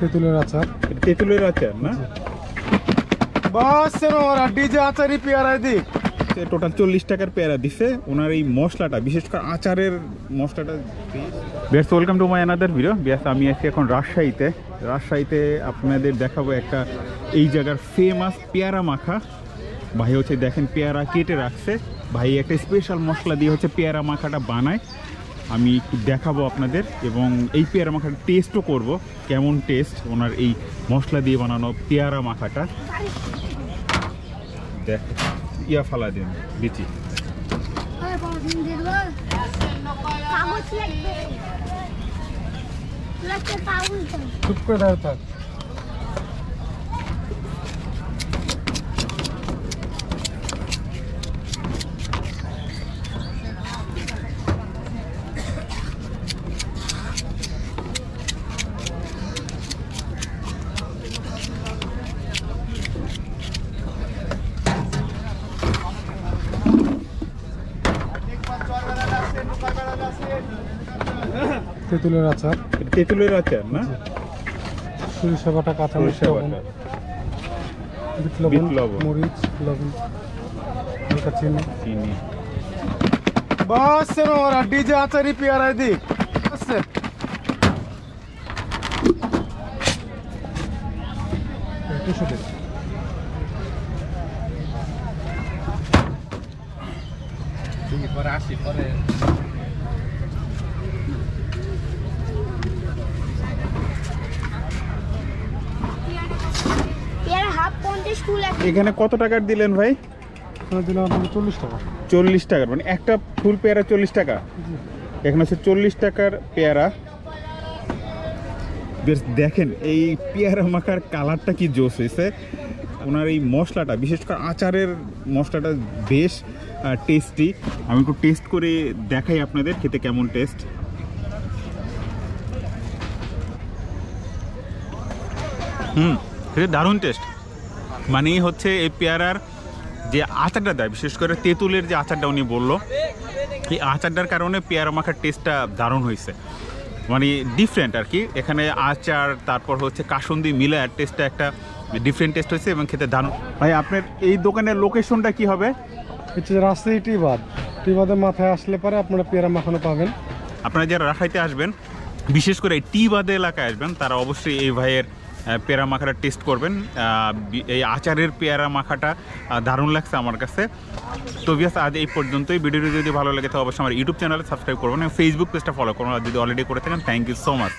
তেঁতুলের আচার। তেঁতুলের আচার না? বাস ডিজে আচারই পেয়ারায় দিক। টোটাল 40 টাকার পেয়ারা দিছে। ওনার এই মশলাটা, বিশেষ করে আচারের মশলাটা। Bears, welcome to my another video. Bears, আমি আছি এখন রাজশাহীতে আপনাদের দেখাবো একটা এই জায়গার ফেমাস পেয়ারা মাখা। ভাই হচ্ছে দেখেন পেয়ারা কেটে রাখছে, ভাই একটা স্পেশাল মশলা দিয়ে হচ্ছে পেয়ারা মাখাটা বানায়। আমি একটু দেখাবো আপনাদের এবং এই পেয়ারা মাখাটা টেস্টও করব, কেমন টেস্ট ওনার এই মশলা দিয়ে বানানো পেয়ারা মাখাটা। দেখ ইয়া ফালা দেন বিচি। চুপ করে দাঁড়িয়ে থাক। তেঁতুলের আচার। তেঁতুলের আচার না? সরিষা বাটা, কাঁচামরিচ, বিট লবণ, মরিচ, লবণ, হালকা চিনি। বাস ডিজে আচারই পেয়ারায় দিক। পরে আসি পরে। এখানে কত টাকার দিলেন ভাই? দিলাম 40 টাকা। 40 টাকার, মানে একটা ফুল পেয়ারা 40 টাকা। এখানে হচ্ছে 40 টাকার পেয়ারা। বেশ দেখেন এই পেয়ারা মাখার কালারটা কি জোশ হয়েছে। ওনার এই মশলাটা, বিশেষ করে আচারের মশলাটা বেশ টেস্টি। আমি একটু টেস্ট করে দেখাই আপনাদের খেতে কেমন টেস্ট। খেতে দারুণ টেস্ট। মানে হচ্ছে এই পেয়ারার যে আচারটা দেয়, বিশেষ করে তেঁতুলের যে আচারটা উনি বললো, এই আচারটার কারণে পেয়ারা মাখার টেস্টটা দারুণ হয়েছে। মানে ডিফারেন্ট আর কি। এখানে আচার তারপর হচ্ছে কাসুন্দি মিলে আর টেস্টটা একটা ডিফারেন্ট টেস্ট হয়েছে এবং খেতে দারুণ। ভাই আপনার এই দোকানের লোকেশনটা কি হবে? হচ্ছে রাজশাহী টিবাদের মাথায় আসলে পরে আপনারা পেয়ারা মাখানো পাবেন। আপনারা যারা রাজশাহীতে আসবেন, বিশেষ করে এই টিবাদে এলাকায় আসবেন, তারা অবশ্যই এই ভাইয়ের পেয়ারা মাখাটা টেস্ট করবেন। এই আচারের পেয়ারা মাখাটা দারুণ লাগছে আমার কাছে। তো বিয়াস, আজ এই পর্যন্তই। ভিডিওটি যদি ভালো লাগে তো অবশ্যই আমার ইউটিউব চ্যানেলে সাবস্ক্রাইব করবেন এবং ফেসবুক পেজটা ফলো করবেন, আর যদি অলরেডি করে থাকেন থ্যাংক ইউ সো মাচ।